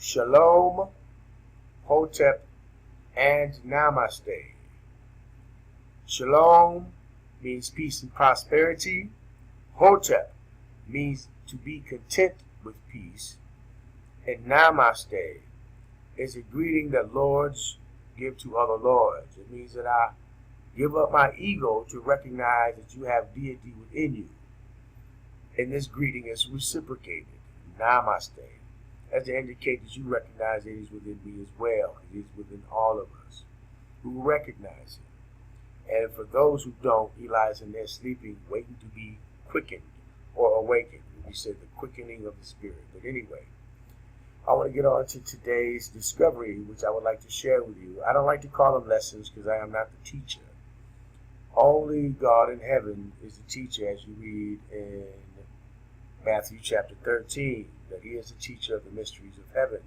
Shalom, Hotep, and Namaste. Shalom means peace and prosperity. Hotep means to be content with peace. And Namaste is a greeting that lords give to other lords. It means that I give up my ego to recognize that you have deity within you. And this greeting is reciprocated. Namaste. As to indicate that you recognize it is within me as well. It is within all of us who recognize it. And for those who don't, he lies in there sleeping, waiting to be quickened or awakened. We said the quickening of the spirit. But anyway, I want to get on to today's discovery, which I would like to share with you. I don't like to call them lessons because I am not the teacher. Only God in heaven is the teacher, as you read in Matthew chapter 13, that he is the teacher of the mysteries of heaven.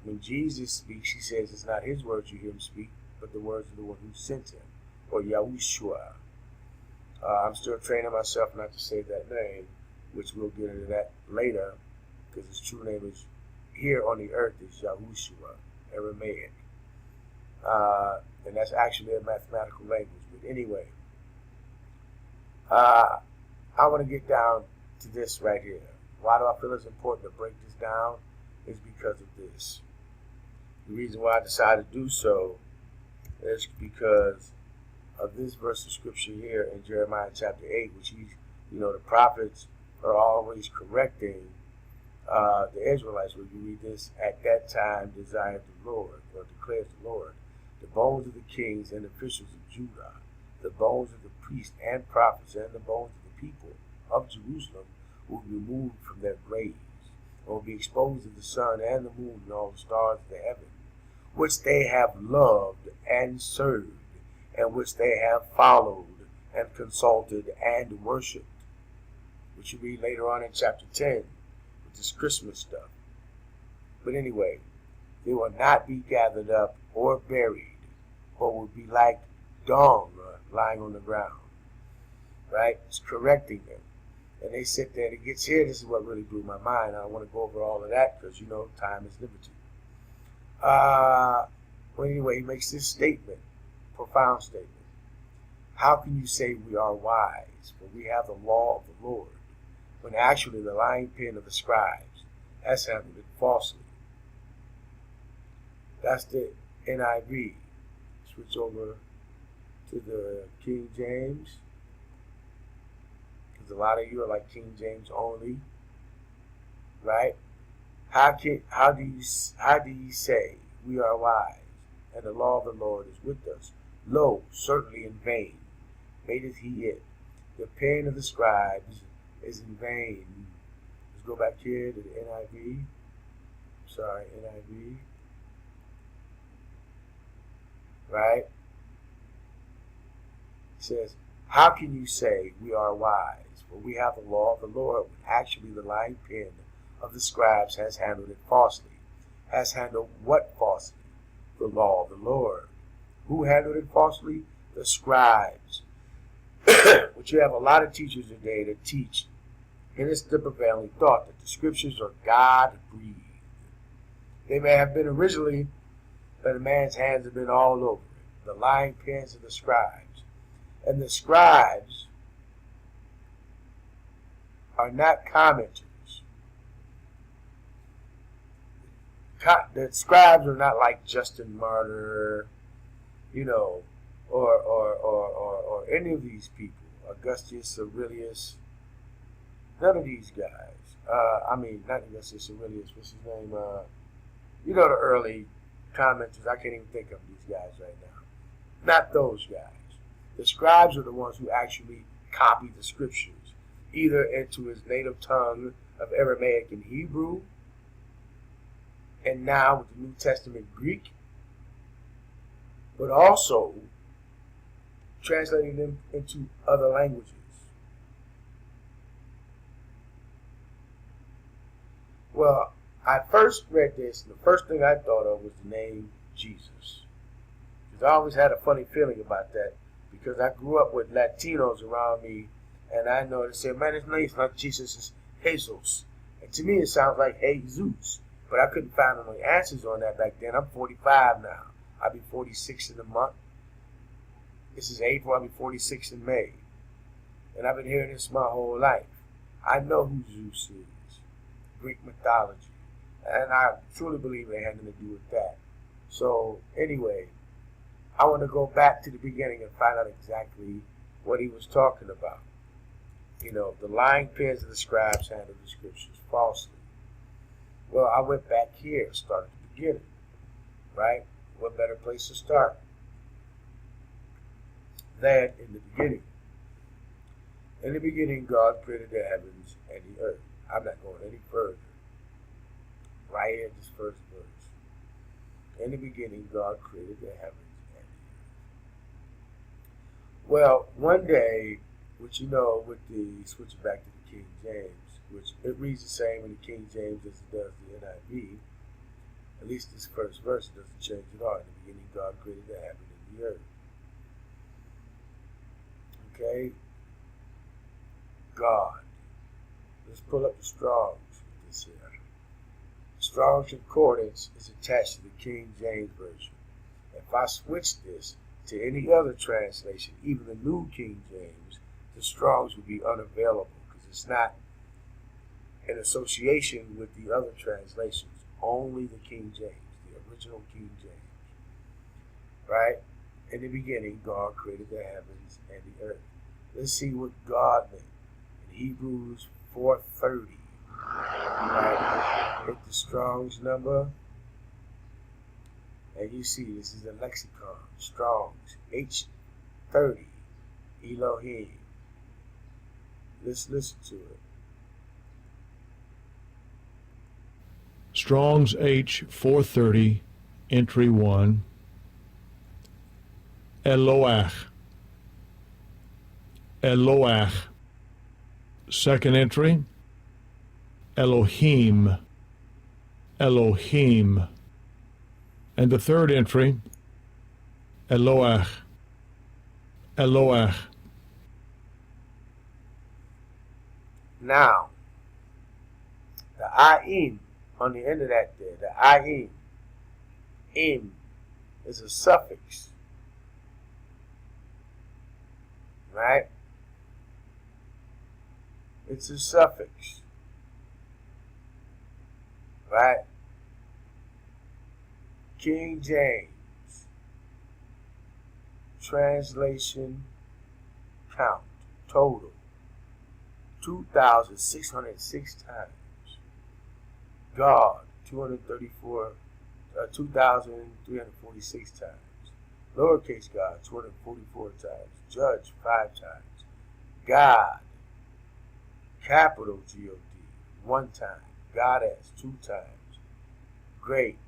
When Jesus speaks, he says it's not his words you hear him speak, but the words of the one who sent him, or Yahushua. I'm still training myself not to say that name, which we'll get into that later, because his true name is here on the earth is Yahushua, Aramaic. And that's actually a mathematical language. But anyway, I want to get down to this right here. Why do I feel it's important to break this down? Is because of this. The reason why I decided to do so is because of this verse of scripture here in Jeremiah chapter 8, which the prophets are always correcting the Israelites. When you read this, at that time desired the Lord, or declares the Lord, the bones of the kings and officials of Judah, the bones of the priests and prophets, and the bones of the people of Jerusalem will be removed from their graves, and will be exposed to the sun and the moon and all the stars of the heaven, which they have loved and served, and which they have followed and consulted and worshipped, which you read later on in chapter 10 with this Christmas stuff. But anyway, they will not be gathered up or buried, but will be like dung lying on the ground. Right? It's correcting them. And they sit there, and it gets here, this is what really blew my mind. I don't want to go over all of that because, time is liberty. Well, anyway, he makes this statement, profound statement. How can you say we are wise, for we have the law of the Lord, when actually the lying pen of the scribes has handled it falsely? That's the NIV. Switch over to the King James, because a lot of you are like King James only, right? How do you say we are wise, and the law of the Lord is with us? Lo, certainly in vain madeth he it. The pen of the scribes is in vain. Let's go back here to the NIV. Sorry, NIV. Right? It says, how can you say we are wise? For we have the law of the Lord, when actually the lying pen of the scribes has handled it falsely. Has handled what falsely? The law of the Lord. Who handled it falsely? The scribes. Which you have a lot of teachers today that teach, and it's the prevailing thought, that the scriptures are God-breathed. They may have been originally, but a man's hands have been all over it. The lying pens of the scribes. And the scribes are not commenters. The scribes are not like Justin Martyr, or any of these people. Augustus Aurelius. None of these guys. Not Augustus Aurelius. What's his name? The early commenters. I can't even think of these guys right now. Not those guys. The scribes are the ones who actually copy the scriptures, either into his native tongue of Aramaic and Hebrew, and now with the New Testament Greek, but also translating them into other languages. Well, I first read this, and the first thing I thought of was the name Jesus. Because I always had a funny feeling about that, because I grew up with Latinos around me, and I know they say, man, his name's not Jesus, it's Jesus. And To me, it sounds like Jesus, but I couldn't find any answers on that back then. I'm 45 now. I'll be 46 in a month. This is April. I'll be 46 in May. And I've been hearing this my whole life. I know who Zeus is. Greek mythology. And I truly believe it had nothing to do with that. So, anyway, I want to go back to the beginning and find out exactly what he was talking about. You know, the lying pens of the scribes handle the scriptures falsely. Well, I went back here, started at the beginning, right? What better place to start than in the beginning? In the beginning, God created the heavens and the earth. I'm not going any further. Right here, this first verse. In the beginning, God created the heavens and the earth. Well, one day, which you know, with the switching back to the King James, which it reads the same in the King James as it does the NIV. At least this first verse doesn't change at all. In the beginning, God created the heaven and the earth. Okay? God. Let's pull up the Strong's with this here. Strong's Concordance is attached to the King James Version. If I switch this to any other translation, even the New King James, the Strong's would be unavailable because it's not in association with the other translations. Only the King James, the original King James. Right? In the beginning, God created the heavens and the earth. Let's see what God meant. In Hebrews 4:30. Right? Hit the Strong's number. And you see, this is a lexicon. Strong's. H30. Elohim. Let's listen to it. Strong's H 430, entry 1. Eloach. Eloach. Second entry. Elohim. Elohim. And the third entry. Eloach. Eloach. Now, the ayin on the end of that there, the ayin, im, is a suffix. Right? It's a suffix. Right? King James. Translation count. Total. 2,606 times. God, 2,346 times. Lowercase God, 244 times. Judge, 5 times. God, capital G-O-D, 1 time. Goddess, 2 times. Great,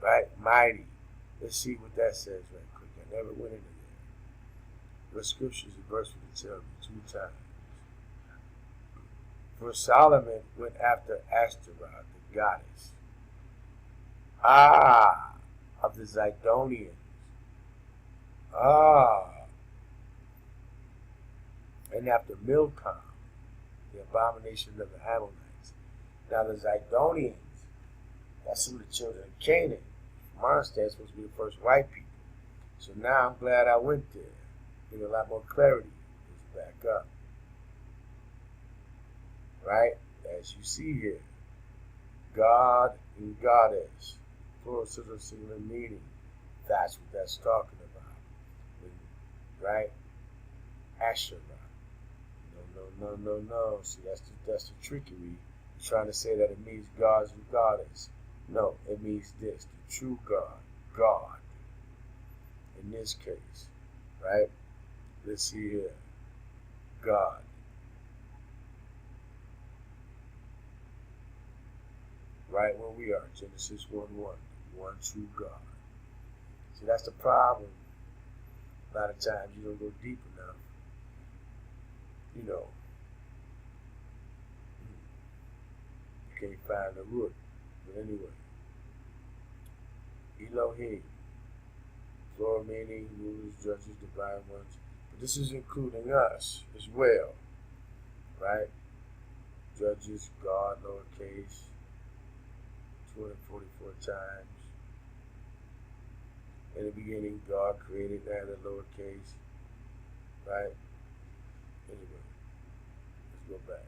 right? Mighty. Let's see what that says right quick. I never went into there. The scriptures and verse would tell me 2 times. For Solomon went after Ashtaroth, the goddess. Of the Zidonians. And after Milcom, the abomination of the Ammonites. Now the Zidonians, that's some of the children of Canaan. From our stance, supposed to be the first white people. So now I'm glad I went there. Give a lot more clarity. Let's back up. Right? As you see here, God and Goddess, plural singular meaning. That's what that's talking about. Right? Asherah. No. See, that's the trickery. You're trying to say that it means gods and goddess. No, it means this, the true God, God. In this case, right? Let's see here. God. Right where we are, Genesis 1:1, one true God. See, that's the problem. A lot of times you don't go deep enough. You know, you can't find the root. But anyway, Elohim, plural meaning, rulers, judges, divine ones. But this is including us as well, right? Judges, God, lowercase, 244 times. In the beginning, God created that in lowercase, right? Anyway, let's go back.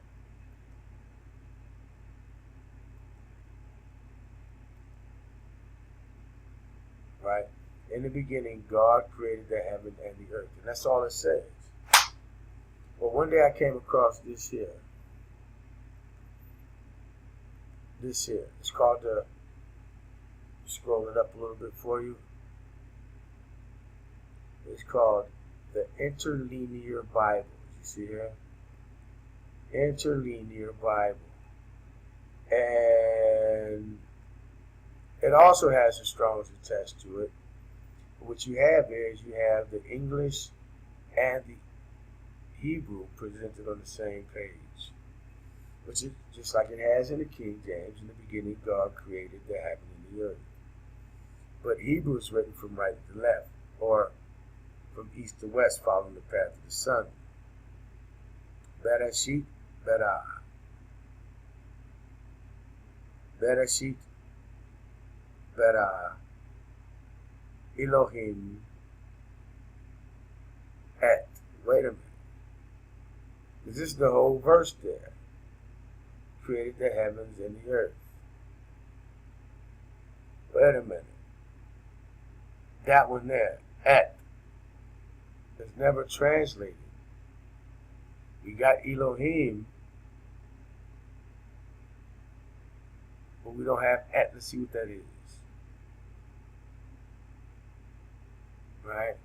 Right? In the beginning, God created the heaven and the earth. And that's all it says. Well, one day I came across this here. This here. It's called the, scroll it up a little bit for you. It's called the Interlinear Bible. You see here? Interlinear Bible. And it also has the Strong's attached to it. What you have is you have the English and the Hebrew presented on the same page, which is just like it has in the King James. In the beginning, God created the heaven and the earth. But Hebrew is written from right to left, or from east to west, following the path of the sun. Bereshit, Berah. Bereshit, Berah. Elohim, Et. Wait a minute. This is the whole verse there. Created the heavens and the earth. Wait a minute. That one there, Et, is never translated. We got Elohim, but we don't have Et. Let's see what that is. Right?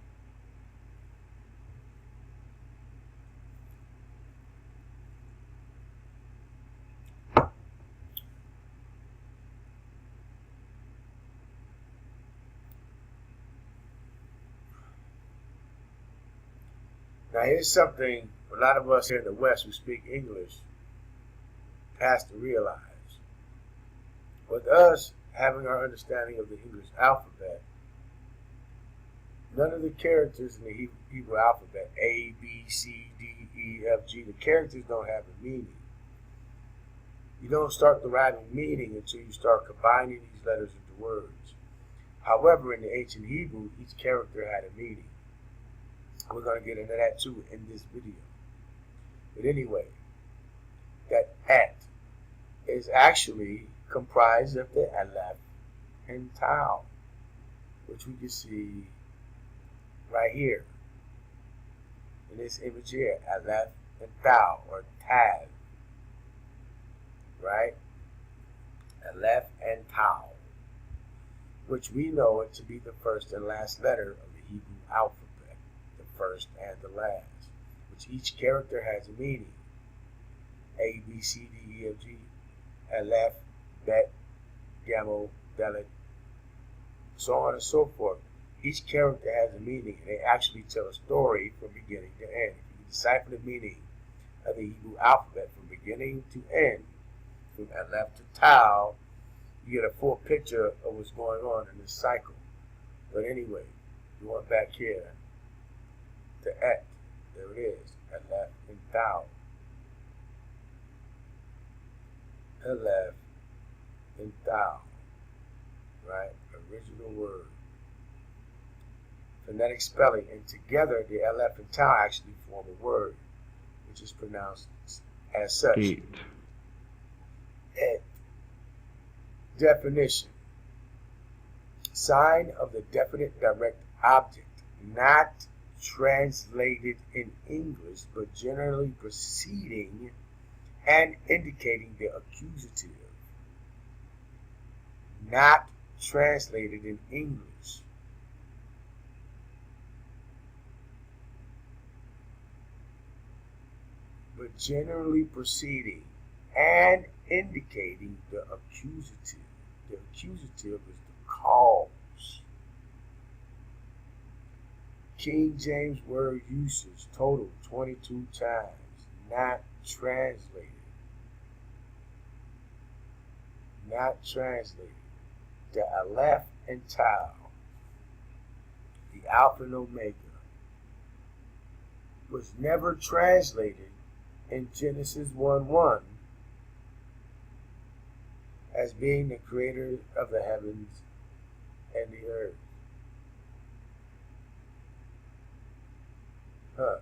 Now here's something a lot of us here in the West who speak English has to realize. With us having our understanding of the English alphabet, none of the characters in the Hebrew alphabet, A, B, C, D, E, F, G, the characters don't have a meaning. You don't start deriving meaning until you start combining these letters into words. However, in the ancient Hebrew, each character had a meaning. We're going to get into that too in this video. But anyway, that Et is actually comprised of the Aleph and Tau, which we can see right here in this image here, Aleph and Tau, or Tav, right? Aleph and Tau, which we know it to be the first and last letter of the Hebrew alphabet, the first and the last, which each character has a meaning. A, B, C, D, E, F, G, Aleph, Bet, Gamo, Dalet, so on and so forth. Each character has a meaning, and they actually tell a story from beginning to end. If you decipher the meaning of the Hebrew alphabet from beginning to end, from Aleph to Tau, you get a full picture of what's going on in this cycle. But anyway, you want back here to Et. There it is, Aleph and Tau. Aleph and Tau, right? Original word. Phonetic spelling, and together the Aleph and Tau actually form a word, which is pronounced as such. Eat. Et. Definition. Sign of the definite direct object, not translated in English, but generally preceding and indicating the accusative. Not translated in English, but generally preceding and indicating the accusative. The accusative is the cause. King James word usage total 22 times. Not translated. Not translated. The Aleph and Tau, the Alpha and Omega, was never translated in Genesis 1:1 as being the creator of the heavens and the earth. Huh.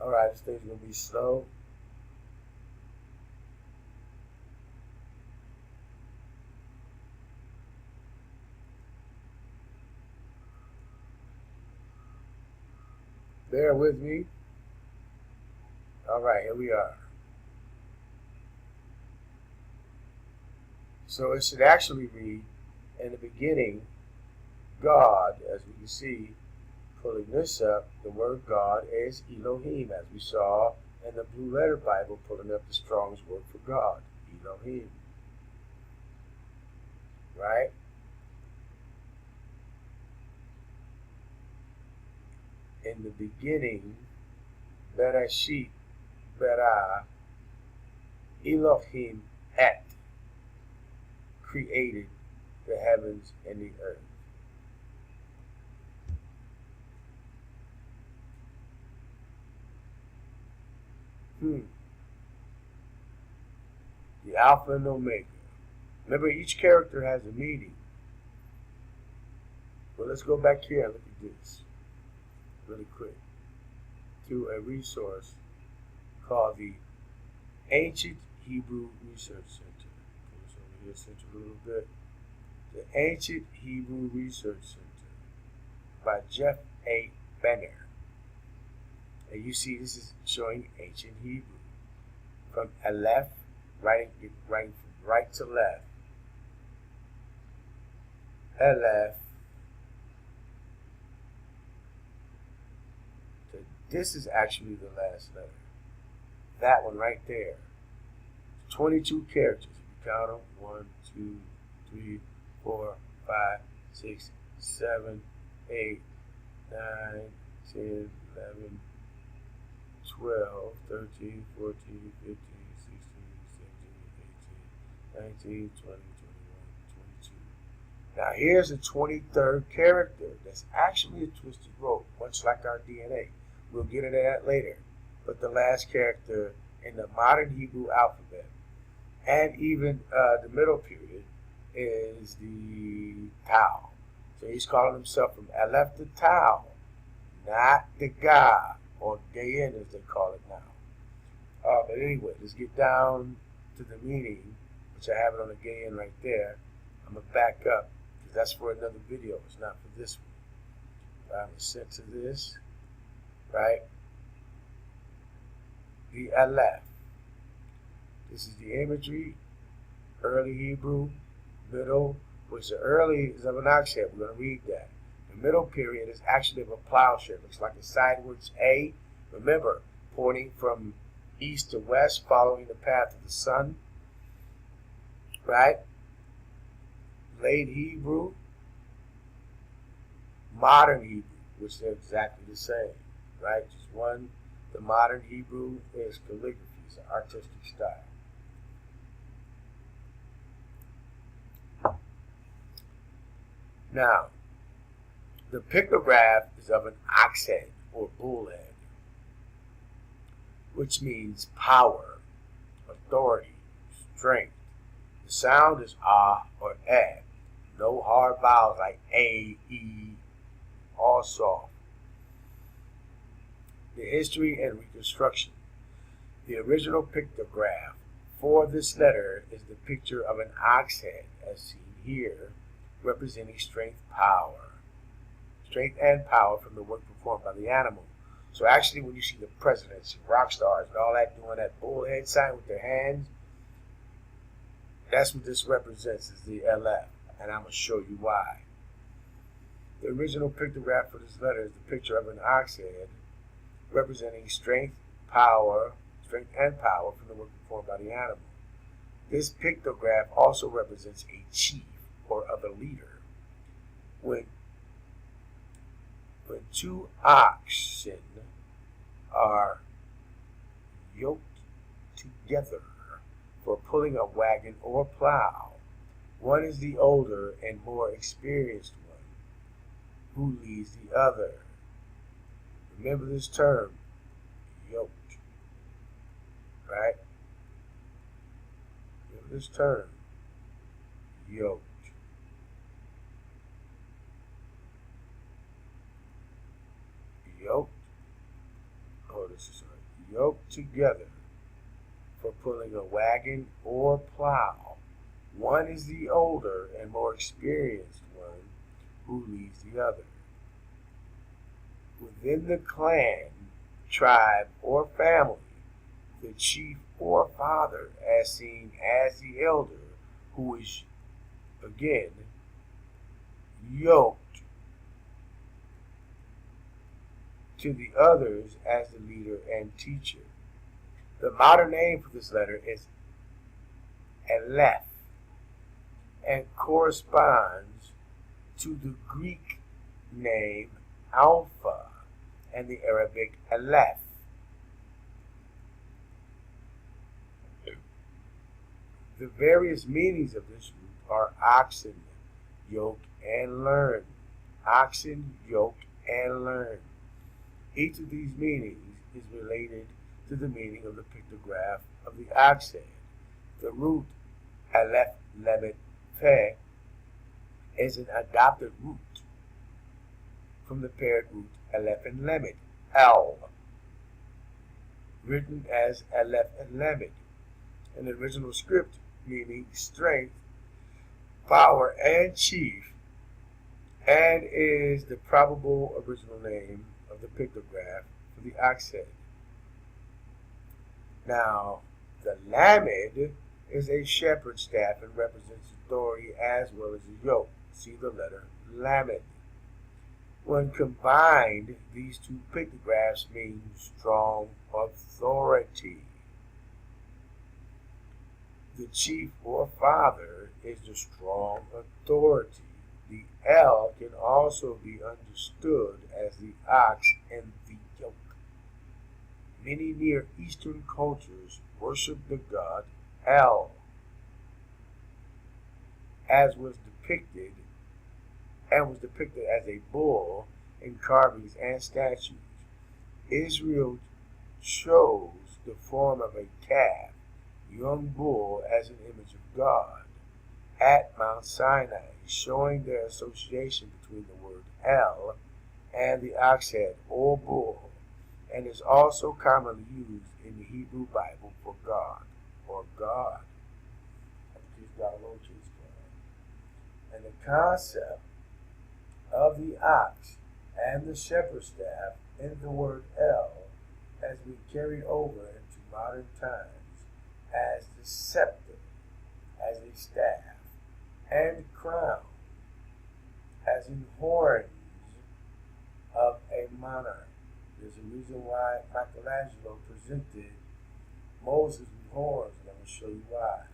Alright, this thing's going to be slow. Bear with me. Alright, here we are. So it should actually read, in the beginning, God, as we can see, pulling this up, the word God is Elohim, as we saw in the Blue Letter Bible, pulling up the Strong's word for God, Elohim. Right? In the beginning, Bereshit, Bara, Elohim et, created the heavens and the earth. The Alpha and Omega. Remember, each character has a meaning. Well, let's go back here and look at this really quick to a resource called the Ancient Hebrew Research Center. Put this over here, center a little bit. The Ancient Hebrew Research Center by Jeff A. Benner. And you see this is showing ancient Hebrew. From Aleph, writing from right to left. Aleph. This is actually the last letter. That one right there. 22 characters. If you count them. 1, 2, 3, 4, 5, 6, 7, 8, 9, 10, 11, 12, 13, 14, 15, 16, 17, 18, 19, 20, 21, 22. Now here's the 23rd character. That's actually a twisted rope, much like our DNA. We'll get into that later. But the last character in the modern Hebrew alphabet, and even the middle period, is the Tau. So he's calling himself from Aleph to Tau, not the Ga, or Dayan as they call it now. But anyway, let's get down to the meaning, which I have it on the Gayan right there. I'm going to back up, because that's for another video. It's not for this one. I'm going to set to this, right? The Aleph. This is the imagery, early Hebrew, middle, which the early is of an ox head. We're going to read that. The middle period is actually of a plowshare. Looks like a sideways A. Remember, pointing from east to west, following the path of the sun. Right? Late Hebrew, modern Hebrew, which they're exactly the same. Right? Just one, the modern Hebrew is calligraphy. It's an artistic style. Now, the pictograph is of an ox head or bull head, which means power, authority, strength. The sound is ah or eh. No hard vowels like a, e, all soft. The history and reconstruction. The original pictograph for this letter is the picture of an ox head, as seen here, representing strength and power from the work performed by the animal. So actually, when you see the presidents, rock stars, and all that doing that bullhead sign with their hands, that's what this represents, is the LF, and I'm going to show you why. The original pictograph for this letter is the picture of an ox head, representing strength and power from the work performed by the animal. This pictograph also represents a chief or other leader. When two oxen are yoked together for pulling a wagon or plow, one is the older and more experienced one who leads the other. Remember this term, yoked, right? Remember this term, yoked. Yoked, yoked together for pulling a wagon or plow. One is the older and more experienced one who leads the other. Within the clan, tribe, or family, the chief or father, as seen as the elder, who is, again, yoked to the others as the leader and teacher. The modern name for this letter is Aleph and corresponds to the Greek name Alpha and the Arabic Aleph. The various meanings of this root are oxen, yoke, and learn. Oxen, yoke, and learn. Each of these meanings is related to the meaning of the pictograph of the ox head. The root Aleph Lamed Peh is an adopted root from the paired root Aleph and Lamed, Al, written as Aleph and Lamed, an original script meaning strength, power, and chief, and is the probable original name of the pictograph for the ox head. Now, the Lamed is a shepherd's staff and represents authority as well as a yoke. See the letter Lamed. When combined, these two pictographs mean strong authority. The chief or father is the strong authority. The El can also be understood as the ox and the yoke. Many Near Eastern cultures worship the god El, as was depicted as a bull in carvings and statues. Israel chose the form of a calf, young bull, as an image of God at Mount Sinai, showing their association between the word El and the ox head or bull, and is also commonly used in the Hebrew Bible for God or God. And the concept of the ox and the shepherd's staff in the word El has been carried over into modern times as the scepter, as a staff, and crown, as in horns of a monarch. There's a reason why Michelangelo presented Moses with horns, and I'm going to show you why.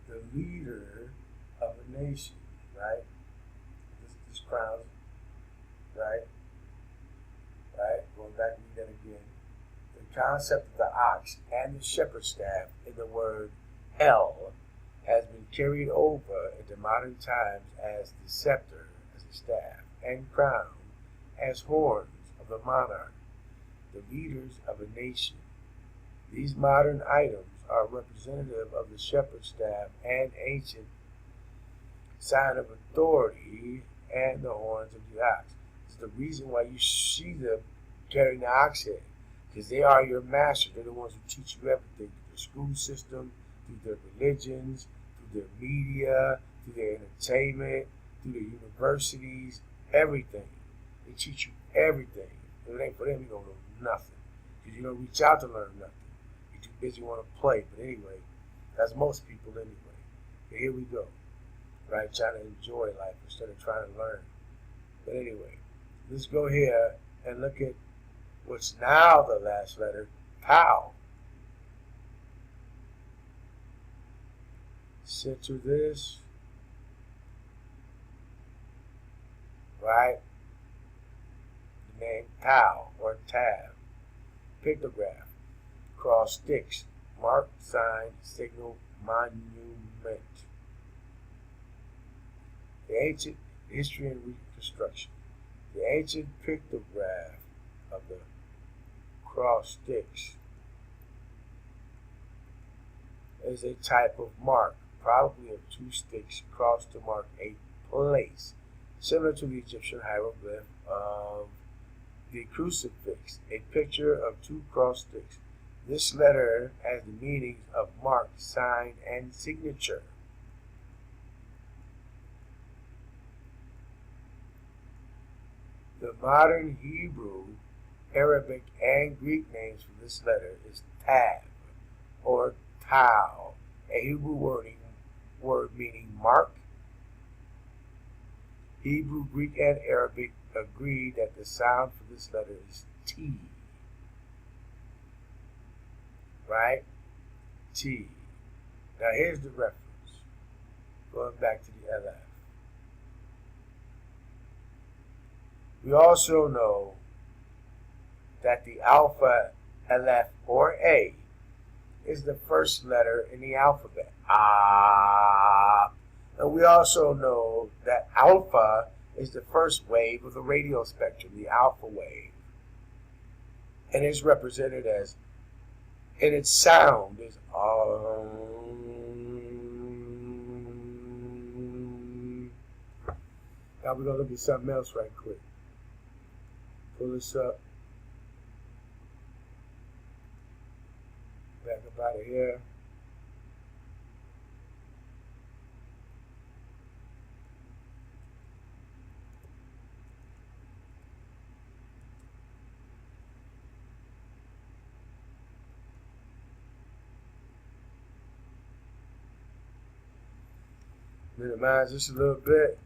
The leader of a nation, right? This crown, right? Going back to read that again. The concept of the ox and the shepherd's staff in the word El has been carried over into modern times as the scepter, as a staff, and crown, as horns of the monarch, the leaders of a nation. These modern items are representative of the shepherd's staff and ancient sign of authority and the horns of the ox. It's the reason why you see them carrying the ox head, because they are your master. They're the ones who teach you everything through their school system, through their religions, through their media, through their entertainment, through their universities, everything. They teach you everything. If it ain't for them, you don't know nothing, because you don't reach out to learn nothing. You're too busy want to play. But anyway, that's most people anyway. But here we go, right? Trying to enjoy life instead of trying to learn. But anyway, let's go here and look at what's now the last letter, Tau. Center this, right? The name Tau or Tab. Pictograph. Cross sticks. Mark, sign, signal, monument. The ancient history and reconstruction. The ancient pictograph of cross sticks is a type of mark, probably of two sticks crossed to mark a place, similar to the Egyptian hieroglyph of the crucifix, a picture of two cross sticks. This letter has the meanings of mark, sign, and signature. The modern Hebrew, Arabic, and Greek names for this letter is Tav or Tau, a Hebrew word meaning mark. Hebrew, Greek, and Arabic agree that the sound for this letter is T. Right? T. Now here's the reference. Going back to the LF. We also know that the alpha, Aleph, or A is the first letter in the alphabet. Ah. And we also know that alpha is the first wave of the radio spectrum, the alpha wave. And is represented as, and its sound is Now we're going to look at something else right quick. Pull this up. Back up out of here. Minimize this a little bit.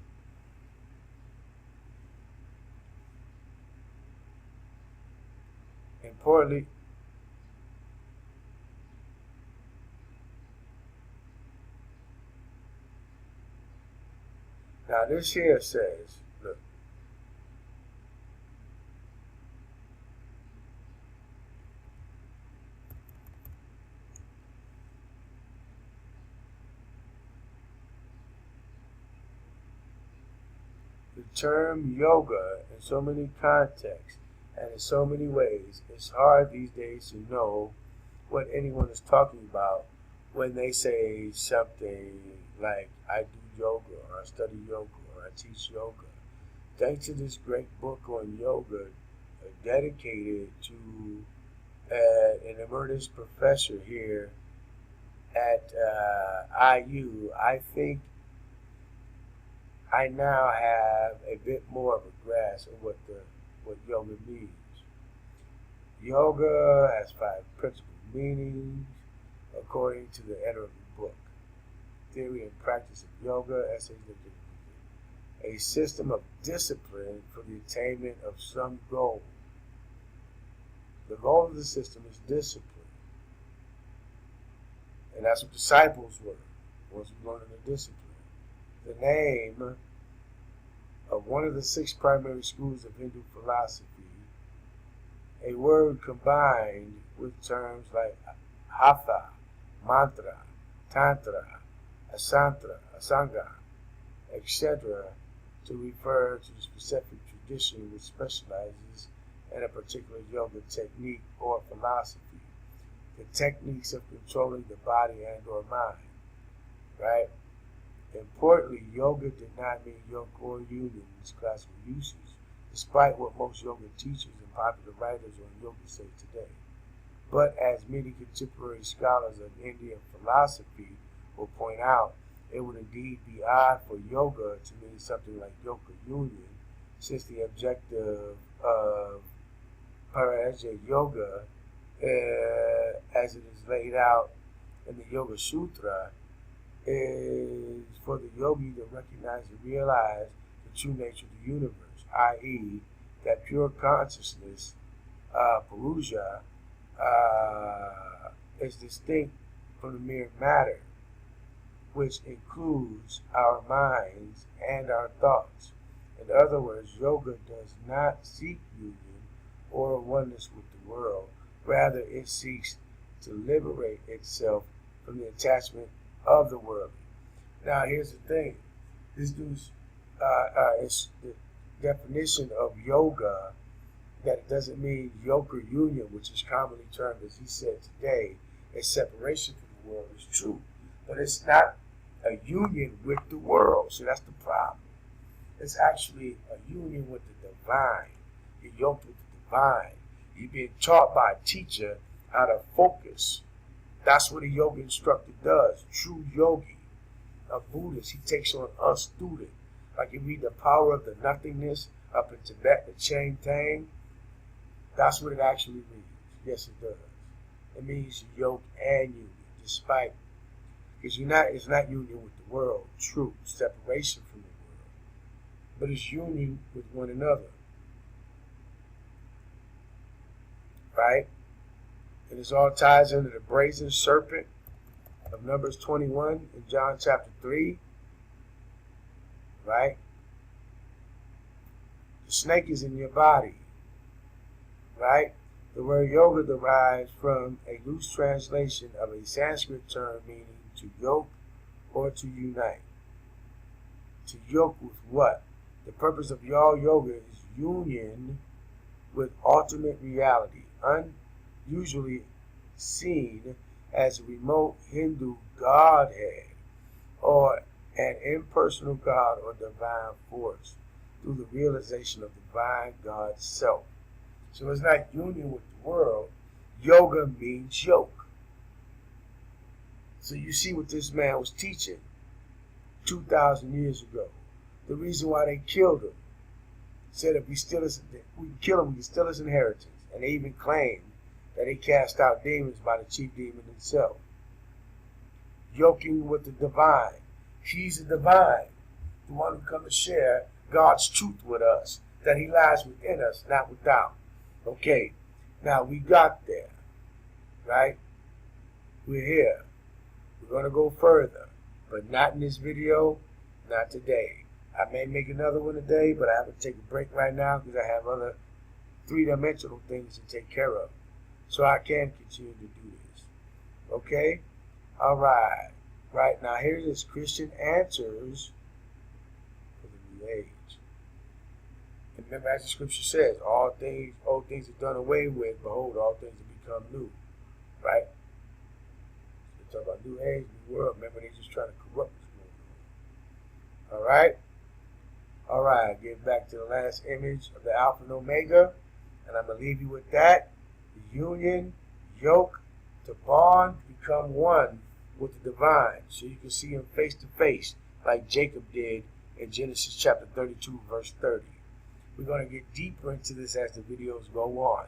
Importantly, now this here says, look, the term yoga in so many contexts and in so many ways, it's hard these days to know what anyone is talking about when they say something like, I do yoga, or I study yoga, or I teach yoga. Thanks to this great book on yoga dedicated to an emeritus professor here at IU, I think I now have a bit more of a grasp of what yoga means. Yoga has 5 principal meanings according to the editor of the book. Theory and practice of yoga, essays, a system of discipline for the attainment of some goal. The goal of the system is discipline. And that's what disciples were, once we learned the discipline. The name of one of the 6 primary schools of Hindu philosophy, a word combined with terms like hatha, mantra, tantra, asanga, etc., to refer to the specific tradition which specializes in a particular yoga technique or philosophy. The techniques of controlling the body and or mind, right? Importantly, yoga did not mean yoke or union in its classical uses, despite what most yoga teachers and popular writers on yoga say today. But as many contemporary scholars of Indian philosophy will point out, it would indeed be odd for yoga to mean something like yoga union, since the objective of Paraja Yoga, as it is laid out in the Yoga Sutra, is for the yogi to recognize and realize the true nature of the universe, i.e., that pure consciousness, Puruja, is distinct from the mere matter, which includes our minds and our thoughts. In other words, yoga does not seek union or oneness with the world. Rather, it seeks to liberate itself from the attachment of the world. Now, here's the thing. This dude's the definition of yoga that it doesn't mean yoke or union, which is commonly termed, as he said today, a separation from the world, is true. But it's not a union with the world. So that's the problem. It's actually a union with the divine. You're yoked with the divine. You're being taught by a teacher how to focus. That's what a yoga instructor does. True yogi, a Buddhist, he takes on a student. Like you read The Power of the Nothingness up in Tibet, the Chang Tang. That's what it actually means. Yes, it does. It means yoke and union, despite, because it's not union with the world, true, separation from the world, but it's union with one another, right? And this all ties into the brazen serpent of Numbers 21 in John chapter 3, right? The snake is in your body, right? The word yoga derives from a loose translation of a Sanskrit term meaning to yoke or to unite. To yoke with what? The purpose of all yoga is union with ultimate reality, unusually seen as a remote Hindu godhead or an impersonal God or divine force through the realization of divine God's self. So it's not union with the world. Yoga means yoke. So you see what this man was teaching 2,000 years ago. The reason why they killed him, said if we kill him, we can steal his inheritance. And they even claimed that he cast out demons by the chief demon himself. Yoking with the divine. He's the divine, the one who comes to share God's truth with us, that he lies within us, not without. Okay, now we got there, right? We're here. We're going to go further, but not in this video, not today. I may make another one today, but I have to take a break right now because I have other three-dimensional things to take care of. So I can continue to do this. Okay? All right. Right, now here's this Christian Answers for the New Age. And remember, as the scripture says, old things are done away with, behold, all things have become new. Right? So talk about new age, new world. Remember, they're just trying to corrupt what's going on. Alright? Alright, get back to the last image of the Alpha and Omega. And I'm going to leave you with that. The union, yoke, to bond, become one with the divine. So you can see him face to face, like Jacob did in Genesis chapter 32, verse 30. We're going to get deeper into this as the videos go on.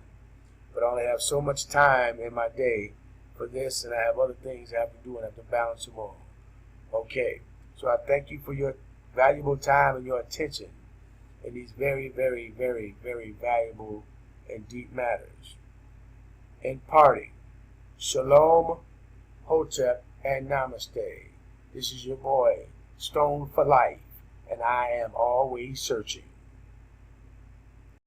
But I only have so much time in my day for this, and I have other things I have to do, and I have to balance them all. Okay, so I thank you for your valuable time and your attention in these very, very, very, very valuable and deep matters. In parting, Shalom, Hotep, and Namaste. This is your boy, Stone for Life, and I am always searching.